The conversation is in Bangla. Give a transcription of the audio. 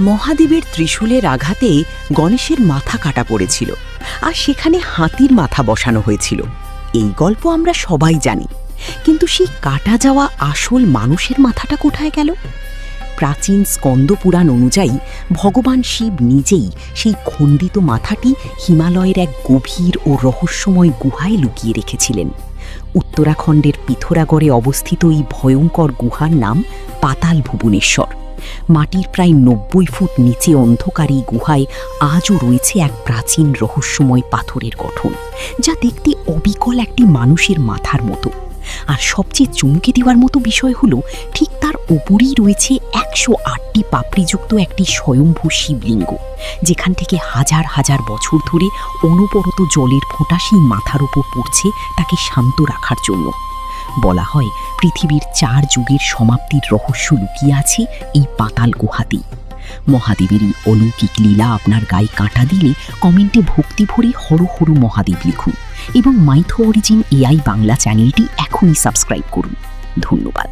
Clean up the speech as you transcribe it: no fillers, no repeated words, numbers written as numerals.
মহাদেবের ত্রিশূলের আঘাতে গণেশের মাথা কাটা পড়েছিল, আর সেখানে হাতির মাথা বসানো হয়েছিল। এই গল্প আমরা সবাই জানি, কিন্তু সেই কাটা যাওয়া আসল মানুষের মাথাটা কোথায় গেল? প্রাচীন স্কন্দ পুরাণ অনুযায়ী ভগবান শিব নিজেই সেই খণ্ডিত মাথাটি হিমালয়ের এক গভীর ও রহস্যময় গুহায় লুকিয়ে রেখেছিলেন। উত্তরাখণ্ডের পিথোরাগড়ে অবস্থিত এই ভয়ঙ্কর গুহার নাম পাতাল ভুবনেশ্বর। মাটির প্রায় ৯০ ফুট নিচে অন্ধকার এই গুহায় আজও রয়েছে এক প্রাচীন রহস্যময় পাথরের গঠন, যা দেখতে অবিকল একটি মানুষের মাথার মতো। আর সবচেয়ে চমকে দেওয়ার মতো বিষয় হলো, ঠিক তার ওপরেই রয়েছে ১০৮টি পাপড়িযুক্ত একটি স্বয়ম্ভূ শিবলিঙ্গ, যেখান থেকে হাজার হাজার বছর ধরে অনবরত জলের ফোঁটা সেই মাথার ওপর পড়ছে তাকে শান্ত রাখার জন্য। বলা হয়, পৃথিবীর ৪ যুগের সমাপ্তির রহস্য লুকিয়ে আছে এই পাতাল গুহাতেই। মহাদেবের এই অলৌকিক লীলা আপনার গায়ে কাঁটা দিলে কমেন্টে ভক্তি ভরে হর হর মহাদেব লিখুন এবং মাইথো অরিজিন এআই বাংলা চ্যানেলটি এখনই সাবস্ক্রাইব করুন। ধন্যবাদ।